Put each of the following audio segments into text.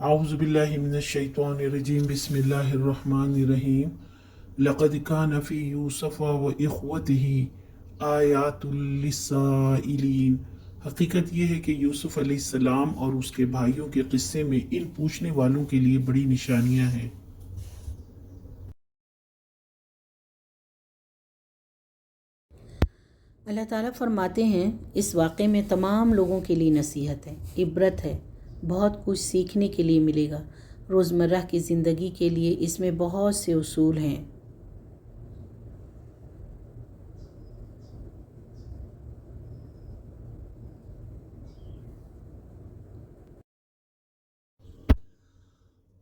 اعوذ باللہ من الشیطان الرجیم بسم اللہ الرحمن الرحیم لقد کان فی یوسف و اخوتہ آیات للسائلین۔ حقیقت یہ ہے کہ یوسف علیہ السلام اور اس کے بھائیوں کے قصے میں ان پوچھنے والوں کے لیے بڑی نشانیاں ہیں۔ اللہ تعالیٰ فرماتے ہیں اس واقعے میں تمام لوگوں کے لیے نصیحت ہے، عبرت ہے، بہت کچھ سیکھنے کے لیے ملے گا۔ روزمرہ کی زندگی کے لیے اس میں بہت سے اصول ہیں۔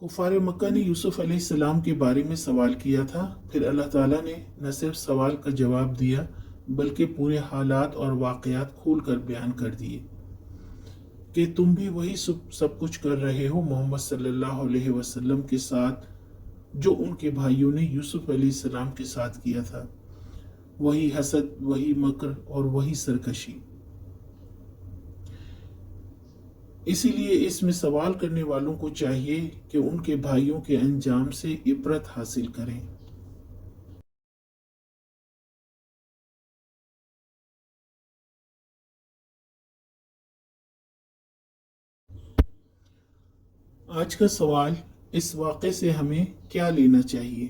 کفار مکہ نے یوسف علیہ السلام کے بارے میں سوال کیا تھا، پھر اللہ تعالیٰ نے نہ صرف سوال کا جواب دیا بلکہ پورے حالات اور واقعات کھول کر بیان کر دیے کہ تم بھی وہی سب کچھ کر رہے ہو محمد صلی اللہ علیہ وسلم کے ساتھ جو ان کے بھائیوں نے یوسف علیہ السلام کے ساتھ کیا تھا، وہی حسد، وہی مکر اور وہی سرکشی۔ اسی لیے اس میں سوال کرنے والوں کو چاہیے کہ ان کے بھائیوں کے انجام سے عبرت حاصل کریں۔ آج کا سوال، اس واقعے سے ہمیں کیا لینا چاہیے؟